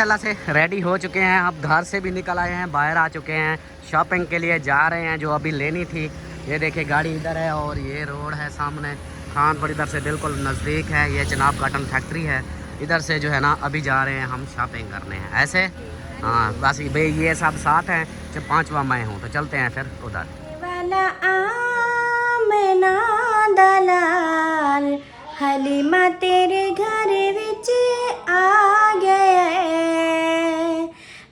माशाल्लाह से रेडी हो चुके हैं, अब घर से भी निकल आए हैं, बाहर आ चुके हैं, शॉपिंग के लिए जा रहे हैं जो अभी लेनी थी। ये देखिए गाड़ी इधर है और ये रोड है सामने, खानपुर इधर से बिल्कुल नज़दीक है। ये जनाब कॉटन फैक्ट्री है, इधर से जो है ना अभी जा रहे हैं हम शॉपिंग करने हैं ऐसे। हाँ बस भाई ये सब साथ हैं, जब पाँचवा मैं हूँ तो चलते हैं फिर उधर। हलीमा तेरे घर विच आ गया,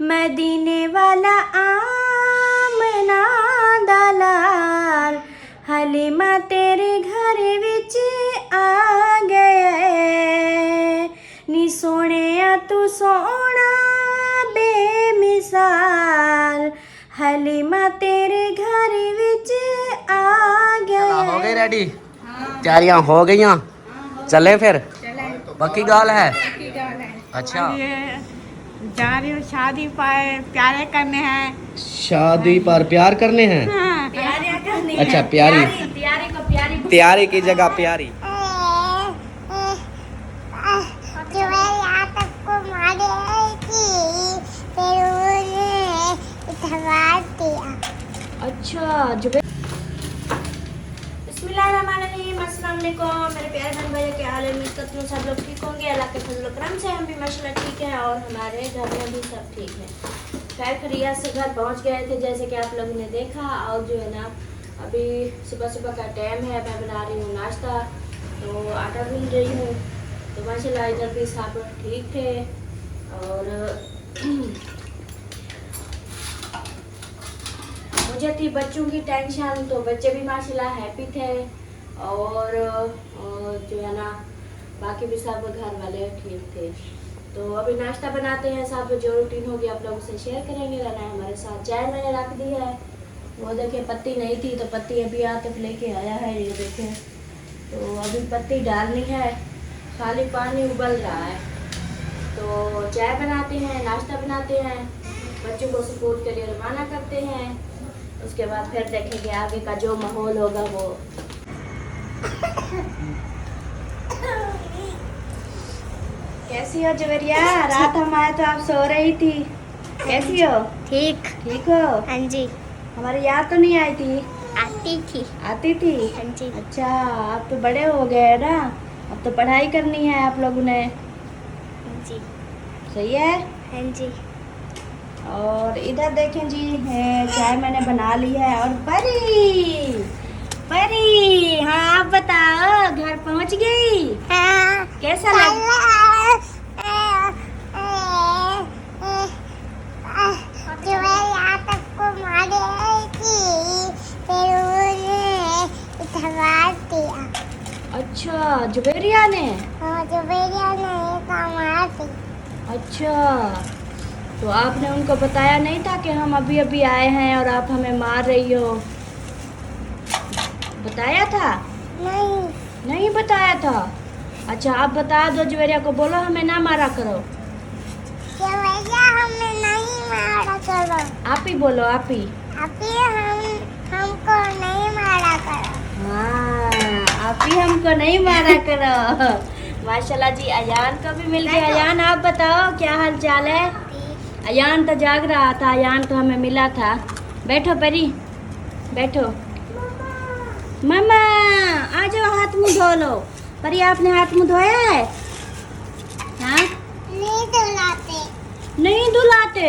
मदीने वाला आमना दलाल, हलीमा तेरे घर विच आ गया, नी सोहणिया तू सोहना बेमिसाल, हलीमा तेरे घर विच आ गया। हो गई रेडी? तैयारियां हो गई? चले फिर? पक्की गाल है? अच्छा जा रही हूँ शादी पर प्यारे करने हैं। शादी पर प्यार करने हैं? हाँ, प्यारे करने अच्छा हैं। प्यारी, प्यारे को प्यारी प्यारी की जगह प्यारी। अच्छा जुबे बिस्मिल्लाहिर्रहमानिर्रहीम, अस्सलाम वालेकुम मेरे प्यारे बहन भाई, क्या हाल है? उम्मीद करती हूँ सब लोग ठीक होंगे। अल्लाह के फजल करम से हम भी माशाल्लाह ठीक हैं और हमारे घर में भी सब ठीक है। खैर खैरियत से घर पहुँच गए थे जैसे कि आप लोगों ने देखा। और जो है ना अभी सुबह सुबह का टाइम है, मैं बना रही हूँ नाश्ता, तो आटा गूंद रही हूँ। तो माशाल्लाह इधर भी सब ठीक थे और मुझे थी बच्चों की टेंशन, तो बच्चे भी माशाल्लाह हैप्पी थे और जो है ना बाकी भी सब घर वाले ठीक थे। तो अभी नाश्ता बनाते हैं, सब जो रूटीन होगी आप लोगों से शेयर करेंगे। रहना है हमारे साथ। चाय मैंने रख दी है, वो देखे पत्ती नहीं थी तो पत्ती अभी आते लेके आया है, ये देखे। तो अभी पत्ती डालनी है, खाली पानी उबल रहा है। तो चाय बनाते हैं, नाश्ता बनाते हैं, बच्चों को स्कूल के लिए रवाना करते हैं। उसके बाद फिर देखेंगे आगे का जो माहौल होगा वो। कैसी हो जवेरिया? रात हम आए तो आप सो रही थी, कैसी हो? ठीक ठीक हो? हाँ जी। हमारी याद तो नहीं आई थी? आती थी। आती थी? हाँ जी। अच्छा आप तो बड़े हो गए ना, अब तो पढ़ाई करनी है आप लोगों ने। हाँ जी। सही है? हाँ जी। और इधर देखें जी है, चाय मैंने बना ली है। और परी परी, हाँ आप बताओ, घर पहुंच गई? हाँ। कैसा लगा? अच्छा जुबेरिया ने? अच्छा तो आपने उनको बताया नहीं था कि हम अभी अभी आए हैं और आप हमें मार रही हो? बताया था? नहीं बताया था? अच्छा आप बता दो जुबेरिया को, बोलो हमें ना मारा करो। हमें नहीं मारा करो। आप ही बोलो, आप ही। हमको नहीं मारा करो। हाँ आप ही हमको नहीं मारा करो। माशाल्लाह जी, अयान को भी मिल गया। अयान आप बताओ क्या हाल चाल है? अयान तो जाग रहा था, अयान तो हमें मिला था। बैठो परी, बैठो। मम्मा आ जाओ, हाथ मुंह धो लो। परी आपने हाथ मुंह धोया है? हाँ नहीं धुलाते। नहीं धुलाते?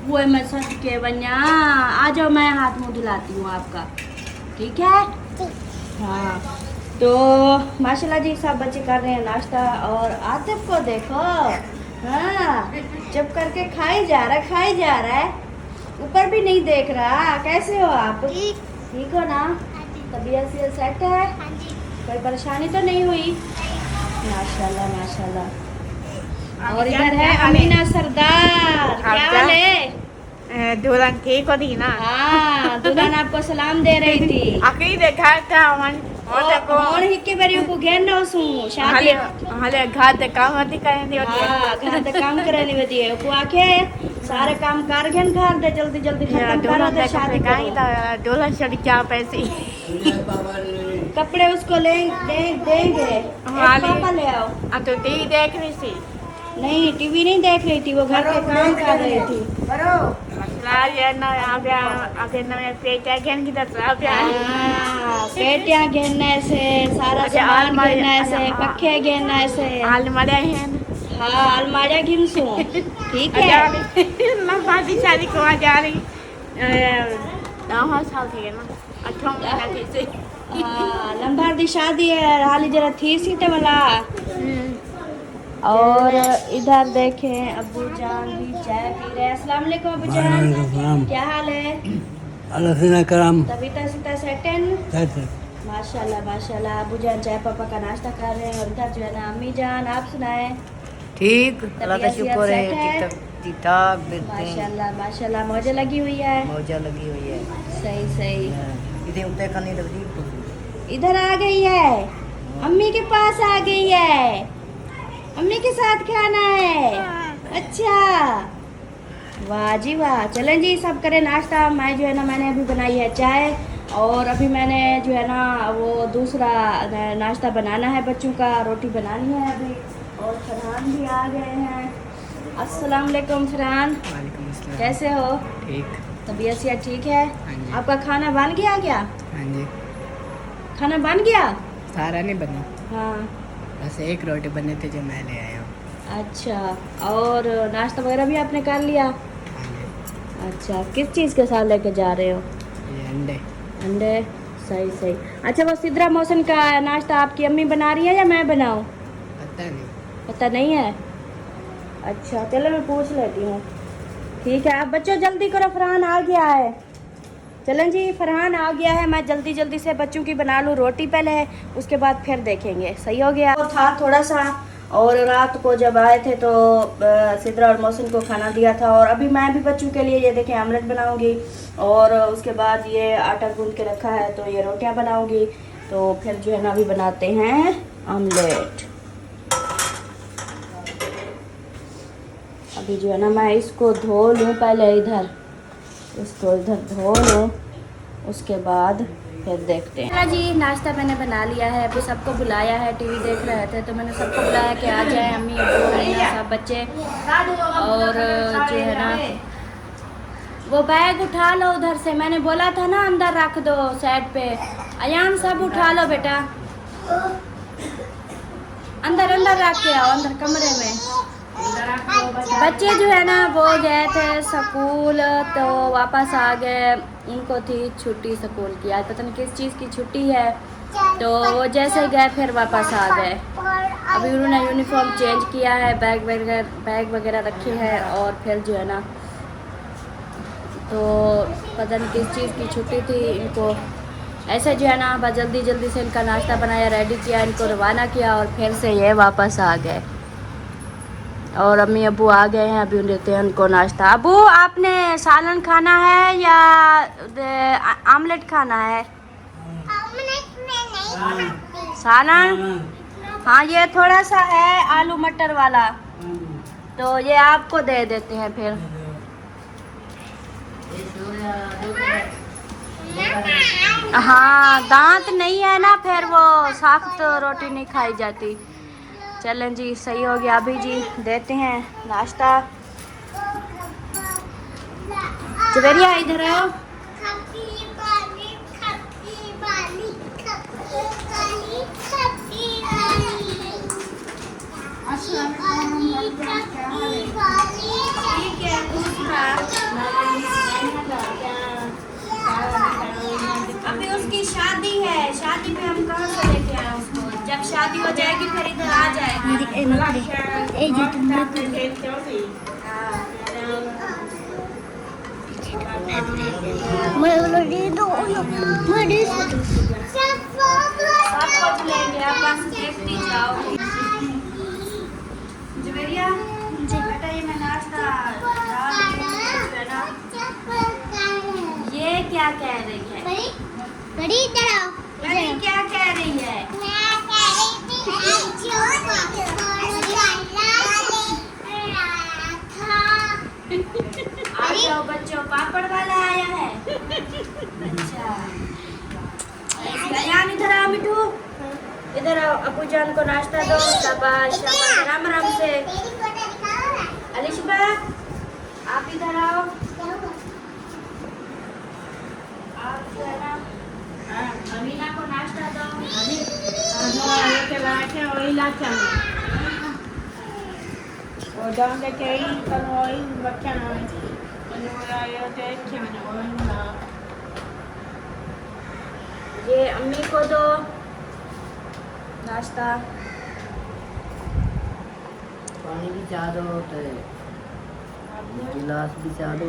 वो मैं सच के बन्या, आ जाओ मैं हाथ मुंह धुलाती हूँ आपका, ठीक है? हाँ तो माशाल्लाह जी सब बच्चे कर रहे हैं नाश्ता। और आतिफ को देखो, हाँ चुप करके खाई जा रहा है, ऊपर भी नहीं देख रहा। कैसे हो आप? ठीक हो ना? तबीयत से सेट है? कोई परेशानी तो नहीं हुई? माशाल्लाह माशाल्लाह। और इधर है अमीना सरदार, क्या हाल है? दुल्हन ठीक होती ना? हाँ दुल्हन आपको सलाम दे रही थी। आखिरी देखा था मन और हिक्के बरियों को घेरना सू शादी हले घर ते काम होती करनी होती है। हाँ घर ते काम करनी होती है, को आखे सारे काम कर घेन घर दे जल्दी जल्दी खत्म करो तो शादी कहीं करो। दुल्हन चढ़ क्या पैसे कपड़े उसको ले देंगे। हाँ, एक पापा ले आओ। अब तो टीवी देख रही थी। नहीं टीवी नहीं देख रही थी, वो घर पे काम कर रही थी। पेटियां घेरने से, सारा सामान घेरने से, पक्के घेरने से। हाँ अलमारियां घिनसू, ठीक है। शादी को आ जा रही हाँ लंबार दी शादी है, हाली जरा थी सीटे वाला। और इधर देखें अब्बू जान भी चाय पी रहे हैं। अस्सलाम वालेकुम अब्बू जान, क्या हाल है? तबीयत सेटन? माशाल्लाह माशाल्लाह। अब्बू जान चाय पापा का नाश्ता कर रहे हैं और इधर जो है ना अम्मी जान, आप सुनाएं? ठीक, अल्लाह का शुक्र है। है ठीक ठाक बिल्कुल माशाल्लाह माशाल्लाह। मौजे लगी हुई है, मौजा लगी हुई है। सही सही। इधर उत्ते खानी लगती इधर आ गई है, अम्मी के पास आ गई है, अम्मी के साथ खाना है। अच्छा वाह जी वाह। चलें जी सब करें नाश्ता। मैं जो है ना मैंने अभी बनाई है चाय और अभी मैंने जो है ना वो दूसरा नाश्ता बनाना है बच्चों का, रोटी बनानी है अभी। और फरहान भी आ गए हैं। अस्सलाम वालेकुम फरहान, कैसे हो? ठीक। तबीयत से ठीक है? हाँ जी। आपका खाना बन गया क्या? हाँ जी, खाना बन गया? सारा नहीं बना, हाँ बस एक रोटी बने थे जो मैं ले आया हूँ। अच्छा, और नाश्ता वगैरह भी आपने कर लिया? हाँ जी। अच्छा, किस चीज़ के साथ लेके जा रहे हो? ये अंडे। अंडे, सही सही। अच्छा वो सिद्रा मौसम का नाश्ता आपकी अम्मी बना रही है या मैं बनाऊँ? पता नहीं। पता नहीं है? अच्छा चलो मैं पूछ लेती हूँ। ठीक है, अब बच्चों जल्दी करो, फरहान आ गया है। चलें जी फरहान आ गया है, मैं जल्दी जल्दी से बच्चों की बना लूँ रोटी पहले, उसके बाद फिर देखेंगे। सही हो गया। तो था थोड़ा सा, और रात को जब आए थे तो सिद्रा और मौसम को खाना दिया था। और अभी मैं भी बच्चों के लिए ये देखें आमलेट बनाऊंगी और उसके बाद ये आटा गूंद के रखा है तो ये रोटियां बनाऊंगी। तो फिर जो है ना अभी बनाते हैं आमलेट। अभी जो है ना मैं इसको धो लूँ पहले, इसको इधर धो लूँ, उसके बाद फिर देखते हैं। जी नाश्ता मैंने बना लिया है, अभी सबको बुलाया है, टीवी देख रहे थे तो मैंने सबको बुलाया कि आ जाए, अम्मी अब्बू है सब बच्चे। और जो है ना वो बैग उठा लो उधर से, मैंने बोला था ना अंदर रख दो साइड पे। अयान सब उठा लो बेटा, अंदर अंदर रख के आओ, अंदर कमरे में। बच्चे जो है ना वो गए थे स्कूल तो वापस आ गए, उनको थी छुट्टी स्कूल की, आज पता नहीं किस चीज़ की छुट्टी है, तो वो जैसे गए फिर वापस आ गए। अभी उन्होंने यूनिफॉर्म चेंज किया है, बैग वगैरह रखे हैं और फिर जो है ना तो पता नहीं किस चीज़ की छुट्टी थी इनको। ऐसे जो है ना बस जल्दी जल्दी से इनका नाश्ता बनाया, रेडी किया, इनको रवाना किया और फिर से ये वापस आ गए। और अम्मी अब्बू आ गए हैं, अभी देते हैं उनको नाश्ता। अब्बू आपने सालन खाना है या आमलेट खाना है? सालन? हाँ ये थोड़ा सा है आलू मटर वाला, तो ये आपको दे देते हैं फिर। हाँ दांत नहीं है ना, फिर वो सख्त रोटी नहीं खाई जाती। चलें जी सही हो गया। अभी जी देते हैं नाश्ता। जवेरिया इधर आओ। अभी उसकी शादी है, शादी में हम कहाँ से लेके आए उसको, जब शादी हो जाएगी फिर इधर आ जाएगी। जवेरिया बेटा ये मैं नाश्ता ये क्या कह रही है? बड़ी तरह बड़ी क्या कह रही है? आओ बच्चों, पापड़ वाला आया है। अच्छा यार इधर आओ मिठू, इधर आओ, अब्बू जान को नाश्ता दो। शाबाश शाबाश, राम राम से। अलिशबा आप इधर आओ। आप जो है ना अमीना को नाश्ता दो। वही लाचा वो डांगे चाहिए कल वही बच्चा ना ये अम्मी को दो नाश्ता। पानी भी चाह दो तो गिलास भी चाह दो।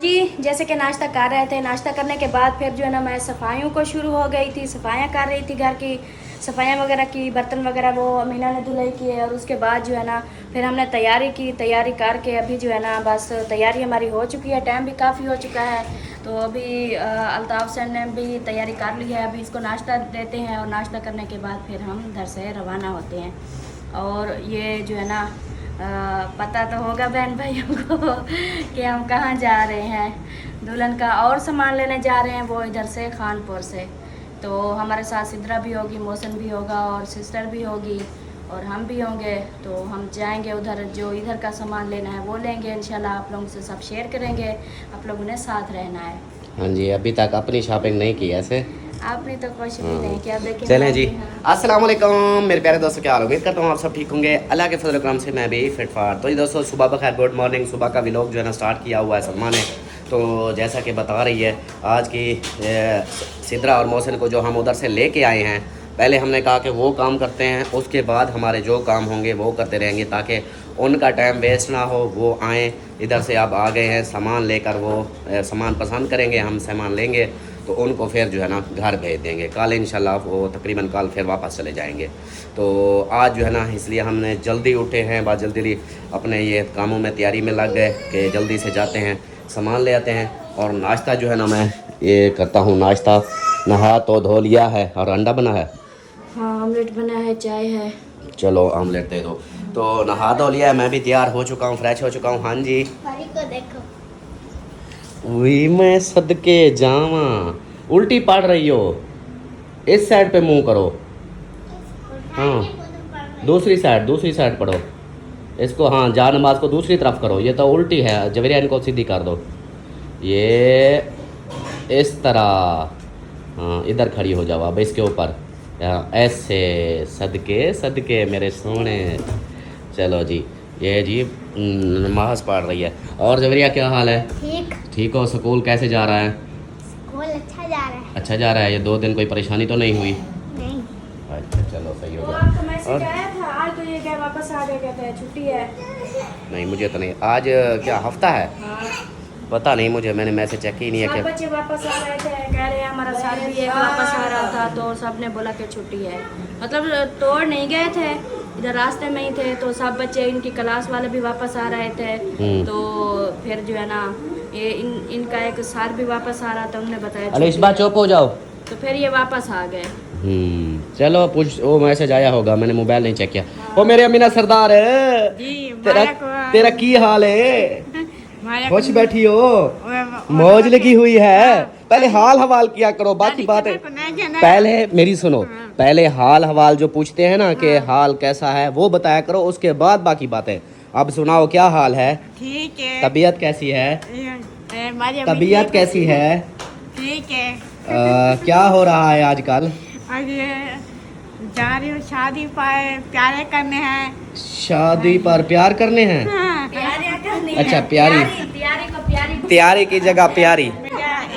जी जैसे कि नाश्ता कर रहे थे, नाश्ता करने के बाद फिर जो है ना मैं सफाइयों को शुरू हो गई थी, सफाइयाँ कर रही थी, घर की सफाइयाँ वगैरह की, बर्तन वगैरह वो अमीना ने धुलाई की है। और उसके बाद जो है ना फिर हमने तैयारी की, तैयारी करके अभी जो है ना बस तैयारी हमारी हो चुकी है, टाइम भी काफ़ी हो चुका है। तो अभी अल्ताफ़ सर ने भी तैयारी कर ली है, अभी इसको नाश्ता देते हैं और नाश्ता करने के बाद फिर हम घर से रवाना होते हैं। और ये जो है ना पता तो होगा बहन भाइयों को कि हम कहाँ जा रहे हैं। दुल्हन का और सामान लेने जा रहे हैं, वो इधर से खानपुर से। तो हमारे साथ सिद्रा भी होगी, मौसन भी होगा और सिस्टर भी होगी और हम भी होंगे। तो हम जाएंगे उधर, जो इधर का सामान लेना है वो लेंगे इंशाल्लाह। आप लोगों से सब शेयर करेंगे, आप लोगों ने साथ रहना है। हाँ जी, अभी तक अपनी शॉपिंग नहीं की ऐसे। आपने तो कुछ भी नहीं किया। देखिए चलें जी, अस्सलाम वालेकुम मेरे प्यारे दोस्तों, क्या हाल? उम्मीद करता हूँ आप सब ठीक होंगे। अल्लाह के फजल करम से मैं भी फिट फाट। तो ये दोस्तों सुबह बखैर, गुड मॉर्निंग। सुबह का व्लॉग जो है ना स्टार्ट किया हुआ है सलमा ने। तो जैसा कि बता रही है आज की सिद्रा और मौसन को जो हम उधर से लेके आए हैं, पहले हमने कहा कि वो काम करते हैं, उसके बाद हमारे जो काम होंगे वो करते रहेंगे ताकि उनका टाइम वेस्ट ना हो। वो आएँ इधर से, अब आ गए हैं सामान लेकर, वो सामान पसंद करेंगे, हम सामान लेंगे तो उनको फिर जो है ना घर भेज देंगे। कल इंशाल्लाह वो तकरीबन कल फिर वापस चले जाएंगे। तो आज जो है ना इसलिए हमने जल्दी उठे हैं, बाद जल्दी अपने ये कामों में तैयारी में लग गए कि जल्दी से जाते हैं, सामान ले आते हैं। और नाश्ता जो है ना मैं ये करता हूँ, नाश्ता नहा तो धो लिया है और अंडा बना है। हाँ ऑमलेट बना है, चाय है। चलो ऑमलेट दे दो। तो नहा धो लिया है, मैं भी तैयार हो चुका हूँ, फ्रेश हो चुका हूँ। हाँ जी, परी को देखो। वही मैं सदके जावा। उल्टी पड़ रही हो, इस साइड पे मुंह करो। हाँ दूसरी साइड पढ़ो इसको। हाँ जा नमाज को दूसरी तरफ करो। ये तो उल्टी है, जवेरिया इनको सीधी कर दो। ये इस तरह, हाँ इधर खड़ी हो जाओ अब इसके ऊपर ऐसे। सदके मेरे सोने। चलो जी, ये जी नमाज पढ़ रही है। और जवेरिया क्या हाल है? ठीक हो? स्कूल कैसे जा रहा है? स्कूल अच्छा जा रहा है। अच्छा जा रहा है। ये 2 दिन कोई परेशानी तो नहीं हुई? नहीं। अच्छा चलो सही हो वो गया। आपका मैसेज आया था आज, तो ये क्या वापस आ गए, कहते हैं छुट्टी है। नहीं मुझे तो नहीं, आज क्या हफ्ता है? पता नहीं मुझे, मैंने मैसेज चेक ही नहीं है। सब क्या बच्चे वापस आ रहे थे, कह रहे हैं हमारा साल भी एक वापस आ रहा था, तो सब ने बोला कि छुट्टी है। मतलब तोड़ नहीं गए थे, इधर रास्ते में ही थे। तो सब बच्चे, इनकी क्लास वाले भी वापस आ रहे थे। तो फिर जो है ना ये इनका एक साल भी वापस आ रहा था, उन्होंने बताया अरे इस बार चुप हो जाओ। तो फिर ये वापस आ गए। चलो पूछ, वो मैसेज आया होगा, मैंने मोबाइल नहीं चेक किया। ओ मेरे अमीना सरदार, तेरा की हाल है? खुश बैठी हो, मौज लगी हुई है। पहले हाल हवाल किया करो, बाकी बातें पहले मेरी सुनो। पहले हाल हवाल जो पूछते हैं ना कि हाल कैसा है वो बताया करो, उसके बाद बाकी बातें। अब सुनाओ क्या हाल है? ठीक है। तबीयत कैसी है? तबीयत कैसी है? ठीक है। क्या हो रहा है आजकल? और ये जा रही हूँ शादी पर, प्यारे करने हैं। शादी पर प्यार करने हैं? अच्छा प्यारी, तैयारी की जगह प्यारी।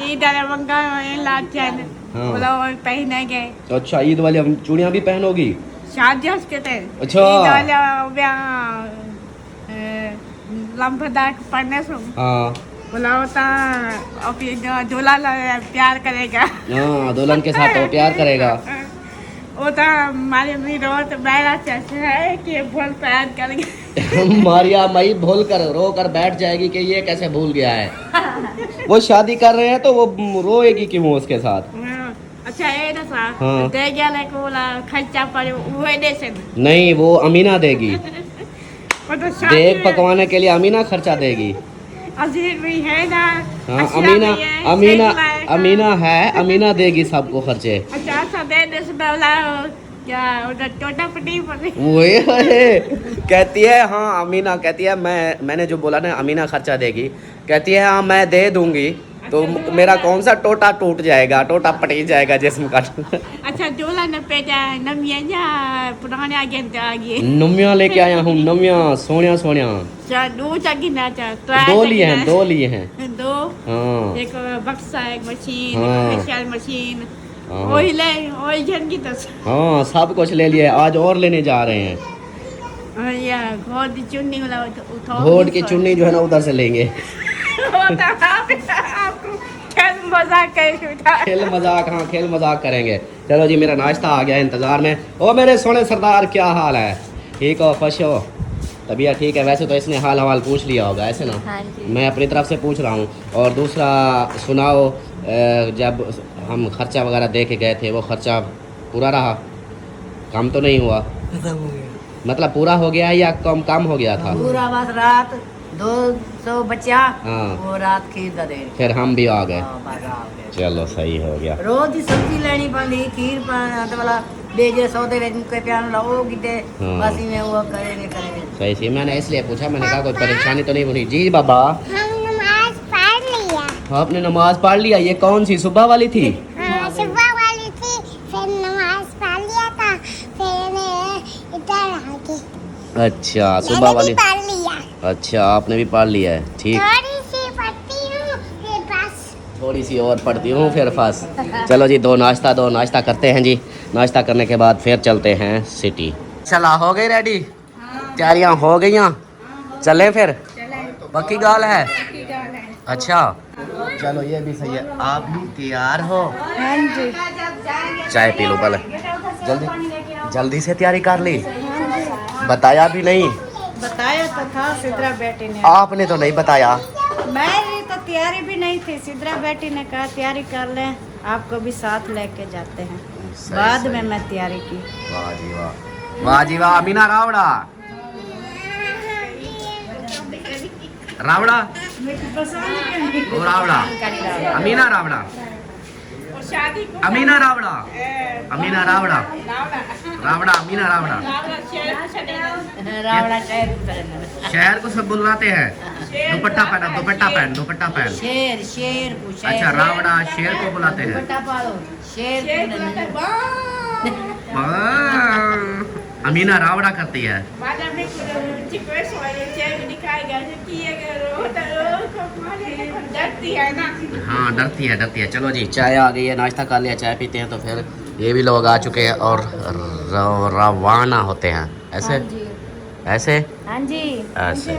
इधर बंगा लाचन बोला वो पहनेंगे। अच्छा ईद वाले चूड़ियाँ भी पहनोगी? शादी उसके थे। अच्छा लंबदार पढ़ने से हाँ बोला होता अभी दूल्हा प्यार करेगा। हाँ दुल्हन के साथ वो प्यार करेगा। वो तो हमारे रोज मेरा चाचा है कि भूल प्यार करेगा। मारिया मई भूल कर रो कर बैठ जाएगी कि ये कैसे भूल गया है। वो शादी कर रहे हैं तो वो रोएगी कि वो उसके साथ। अच्छा ये ना सा हाँ। दे गया ना को बोला खर्चा पर वो दे से नहीं, वो अमीना देगी। वो तो देख पकवाने के लिए अमीना खर्चा देगी। अजीब भी है ना। हाँ अमीना है, अमीना देगी सबको खर्चे। अच्छा दे दे से बोला क्या उधर टोटा पटी पड़ी। ओए होए, कहती है हाँ अमीना, कहती है मैंने जो बोला ना अमीना खर्चा देगी, कहती है हाँ मैं दे दूंगी, तो मेरा कौन सा टोटा टूट जाएगा, टोटा पटी जाएगा जिस्म का। अच्छा डोला न पेटा नमिया या पुराने आगे आ गए। नमिया लेके आया हूँ, नमिया सोनिया सोनिया। दो चाहिए ना दो लिए हैं, दो लिए हैं। दो हाँ एक बक्सा, एक मशीन, हाँ। फेशियल मशीन, हाँ। ऑयल जन की तो हाँ सब कुछ ले लिया, आज और लेने जा रहे हैं। या घोड़ की चुन्नी वाला उठाओ। घोड़ की चुन्नी जो है ना उधर से लेंगे। आपको खेल मजाक करे, खेल मजाक, हाँ खेल मजाक करेंगे। चलो जी मेरा नाश्ता आ गया, इंतजार में। ओ मेरे सोने सरदार क्या हाल है, ठीक हो, खुश हो, तबीयत ठीक है? वैसे तो इसने हाल हवाल पूछ लिया होगा ऐसे ना। हाँ जी। मैं अपनी तरफ से पूछ रहा हूँ। और दूसरा सुनाओ, जब हम खर्चा वगैरह दे के गए थे वो खर्चा पूरा रहा? काम तो नहीं हुआ? खत्म हो गया। मतलब पूरा हो गया है या कम हो गया था? पूरा बस रात 200 बच्चा हाँ। वो रात खीर का दे। फिर हम भी आ गए। हाँ, बस आ गए। चलो सही हो गया। रोज ही सब्जी लेनी पड़ी, खीर वाला बेजे सौदे के प्यान लाओ किते हाँ। बस में वो करेंगे। सही सही, मैंने इसलिए पूछा, मैंने कहा कोई परेशानी तो नहीं बनी। जी बाबा हम नमाज पढ़ लिया। आपने नमाज पढ़ लिया? ये कौन सी सुबह वाली थी? हाँ, सुबह वाली थी, फिर नमाज पढ़ लिया था, फिर इधर आ गई। अच्छा सुबह मैंने वाली। भी पढ़ लिया। अच्छा आपने भी पढ़ लिया है, ठीक। थोड़ी सी पढ़ती हूँ फिर बस। थोड़ी सी और पढ़ती हूँ फिर फंस। चलो जी दो नाश्ता करते हैं जी। नाश्ता करने के बाद फिर चलते हैं सिटी। चला हो गई रेडी? तैयारियां हो गई? चले फिर? पक्की गाल है? अच्छा चलो ये भी सही है। आप भी तैयार हो? हाँ जी। चाय पी लो पहले, जल्दी से तैयारी कर ली? बताया भी नहीं? बताया तो था सिद्रा बेटी ने। आपने तो नहीं बताया। मेरी तो तैयारी भी नहीं थी, सिद्रा बेटी ने कहा तैयारी कर लें, आपको भी साथ लेके जाते हैं। सही, बाद सही। में मैं तैयारी की। वाह जी वाह, वाह जी वाह। अमीना रावड़ा, रावड़ा ओ रावड़ा, अमीना रावड़ा, अमीना रावड़ा, अमीना रावड़ा, रावड़ा अमीना रावड़ा। रावड़ा शहर को सब बुलाते हैं। दुपट्टा पहन, दुपट्टा पहन, दुपट्टा पहन। शेर को शेर। अच्छा रावड़ा शेर को बुलाते हैं। दुपट्टा पालो शेर अमीना रावड़ा करती है। हाँ डरती है। चलो जी चाय आ गई है, नाश्ता कर लिया, चाय पीते हैं तो फिर ये भी लोग आ चुके हैं और रवाना होते हैं। ऐसे ऐसे हाँ जी। ऐसे।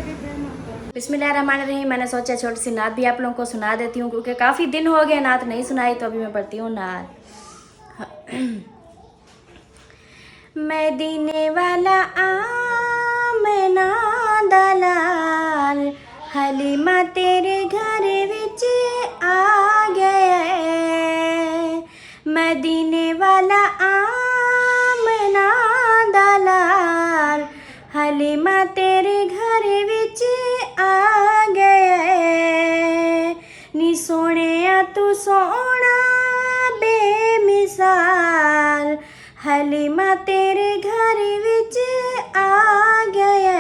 बिस्मिल्लाहिर्रहमानिर्रहीम। मैंने सोचा छोटी सी नात भी आप लोगों को सुना देती हूँ, क्योंकि काफ़ी दिन हो गए नात नहीं सुनाई, तो अभी मैं पढ़ती हूँ नात। मदीने वाला आमना दलाल, हलीमा तेरे घर विच आ गया। मदीने वाला आमना दलाल, हलीमा तेरे घर विच आ गया। नी सोहणिया तू सोहना बेमिसाल, हलीमा तेरे घर विच आ गया।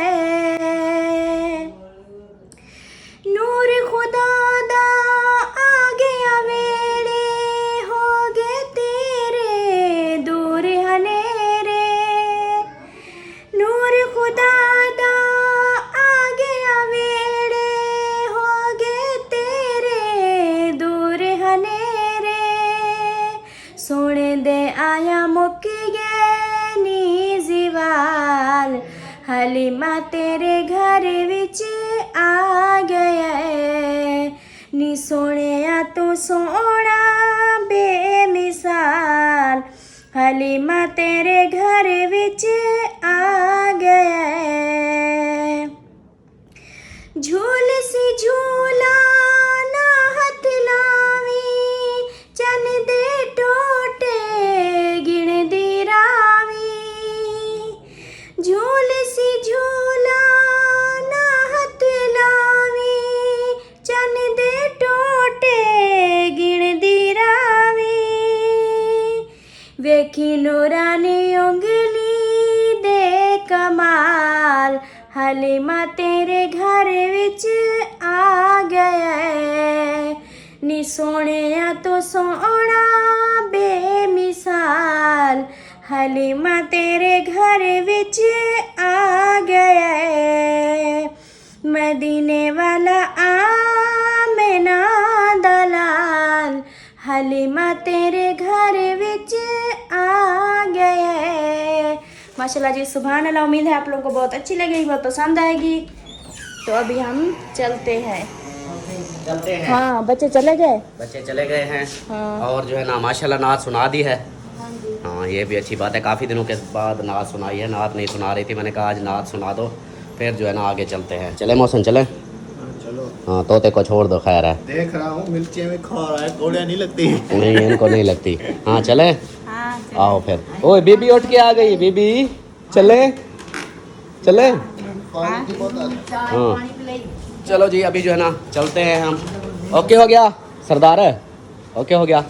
नूर खुदा दा आ गया वेड़े, हो गए तेरे दूर हनेरे। नूर खुदा दा आ गया वेड़े, हो गए तेरे दूर हनेरे। सोने दे आया मुक गए नी जिवाल, हलीमा तेरे घर विच आ गया। नी सोहणिया तू सोहना बेमिसाल, हलीमा तेरे घर विच आ गया। झूल सी झूला ना हथ लावी, चन दे टोटे गिण दी रावी। झूल सी झूला ना हथ लावी, चन दे टोटे गिण दी रावी। वेखी नूरानी उंग हलीमा तेरे घर विच आ गया है नी सोहणिया तो सोहना बेमिसाल हलीमा तेरे घर विच आ गया है मदीने वाला आमना दलाल हलीमा तेरे घर विच आ गया है। माशाल्लाह जी, सुभान अल्लाह। उम्मीद है आप लोगों को बहुत अच्छी लगेगी, बहुत पसंद आएगी। तो अभी हम चलते हैं। हाँ, बच्चे चले गए। बच्चे चले गए हैं। हाँ। और जो है ना माशाल्लाह नात सुना दी है। हाँ, ये भी अच्छी बात है। काफ़ी दिनों के बाद नात सुनाई है। नात नहीं सुना रही थी, मैंने कहा आज नात सुना दो, फिर जो है ना आगे चलते हैं। चले मौसम चले। चलो। हाँ, तोते को छोड़ दो, खैर है। देख रहा हूँ मिर्ची में खा रहा है, गोलियां नहीं लगती। नहीं, इनको नहीं लगती। हाँ चले। आओ फिर। ओए बीबी उठ के आ गई। बीबी चले चले। हाँ चलो जी, अभी जो है ना चलते हैं हम। ओके हो गया सरदार, ओके हो गया,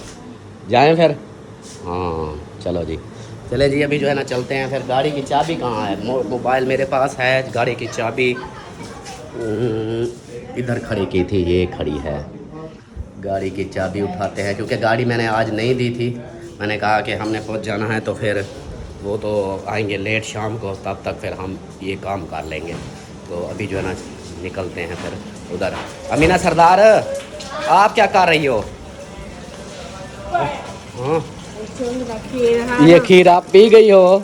जाएं फिर। हाँ चलो जी, चले जी, अभी जो है ना चलते हैं फिर। गाड़ी की चाबी कहाँ है? मोबाइल मेरे पास है, गाड़ी की चाबी इधर खड़ी की थी, ये खड़ी है। गाड़ी की चाबी उठाते हैं, क्योंकि गाड़ी मैंने आज नहीं दी थी। मैंने कहा कि हमने पहुंच जाना है, तो फिर वो तो आएंगे लेट शाम को, तब तक फिर हम ये काम कर लेंगे। तो अभी जो है ना निकलते हैं फिर उधर। अमीना सरदार, आप क्या कर रही हो? हाँ, ये खीर आप पी गई हो?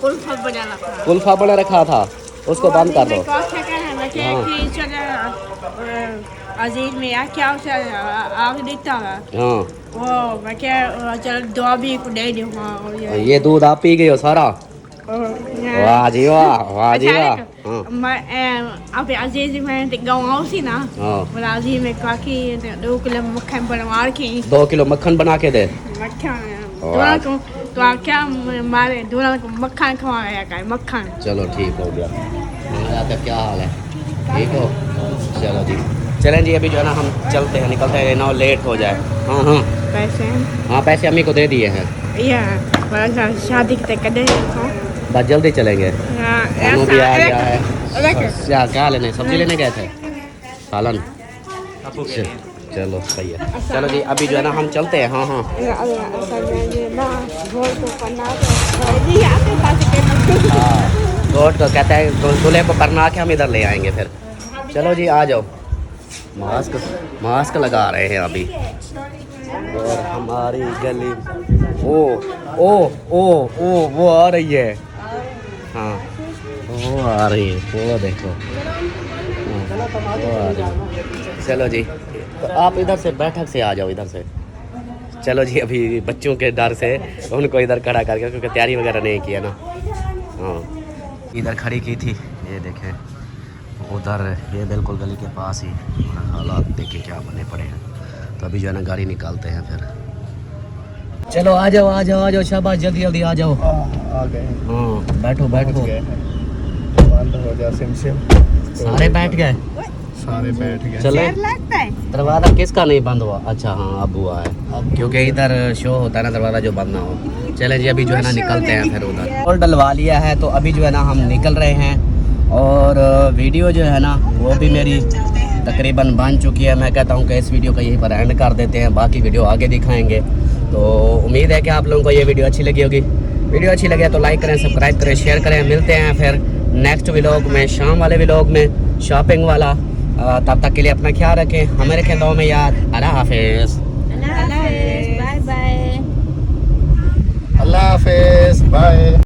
कुल्फा बना रखा था, उसको बंद कर दो। अजीज में क्या आग देता है। हाँ, वो मैं क्या चल दुआ भी को दे दूँ। ये दूध आप पी गई हो सारा? वाह जी वाह, वाह जी वाह। हाँ। मैं अब अजीज में गाँव सी ना। हाँ। बोला अजीज में काकी 2 किलो मक्खन बनवा रखी। 2 किलो मक्खन बना के दे। मक्खन दोनों को तो क्या मारे दोनों को मक्खन खवाया कर मक्खन। चलो ठीक हो गया। तो क्या हाल है? ठीक हो? चलो जी, चलें जी, अभी जो है ना हम चलते हैं, निकलते हैं ना लेट हो जाए। हाँ हाँ पैसे हाँ, पैसे अम्मी को दे दिए हैं। या शादी के कदे बस जल्दी चलेंगे। खानों भी आ गया है। क्या लेने? सब्जी लेने गए थे, सालन। चलो सही है। चलो जी, अभी जो है ना हम चलते हैं। हाँ हाँ गोट को कहता है, दूल्हे को बरना के हम इधर ले आएंगे फिर। चलो जी आ जाओ। मास्क लगा रहे हैं अभी। और हमारी गली ओ वो आ रही है। हाँ वो आ रही है, वो देखो। वो आ रही है। चलो जी, तो आप इधर से बैठक से आ जाओ, इधर से। चलो जी, अभी बच्चों के डर से उनको इधर खड़ा करके, क्योंकि तैयारी वगैरह नहीं किया ना। हाँ, इधर खड़ी की थी, ये देखें उधर, ये बिल्कुल गली के पास ही। हालात देखे क्या बने पड़े हैं। तो अभी जो है ना गाड़ी निकालते हैं फिर। चलो आ जाओ आ जाओ आ जाओ, शाबाश, जल्दी जल्दी आ जाओ। आ गए। हाँ बैठो बैठो। बंद हो जा सिम। सारे बैठ गए? सारे बैठ गए। चले। दरवाज़ा किसका नहीं बंद हुआ? अच्छा हाँ, अब हुआ है, क्योंकि इधर शो होता है ना दरवाज़ा जो बंद ना हो। चले जी, अभी जो है ना निकलते हैं फिर उधर। और डलवा लिया है, तो अभी जो है ना हम निकल रहे हैं। और वीडियो जो है ना वो भी मेरी तकरीबन बन चुकी है। मैं कहता हूँ कि इस वीडियो का यहीं पर एंड कर देते हैं, बाकी वीडियो आगे दिखाएंगे। तो उम्मीद है कि आप लोगों को ये वीडियो अच्छी लगी होगी। वीडियो अच्छी लगे तो लाइक करें, सब्सक्राइब करें, शेयर करें। मिलते हैं फिर नेक्स्ट व्लॉग में, शाम वाले व्लॉग में, शॉपिंग वाला। तब तक के लिए अपना ख्याल रखें, हमें रखें दुआ में याद। अल्लाह हाफिज़।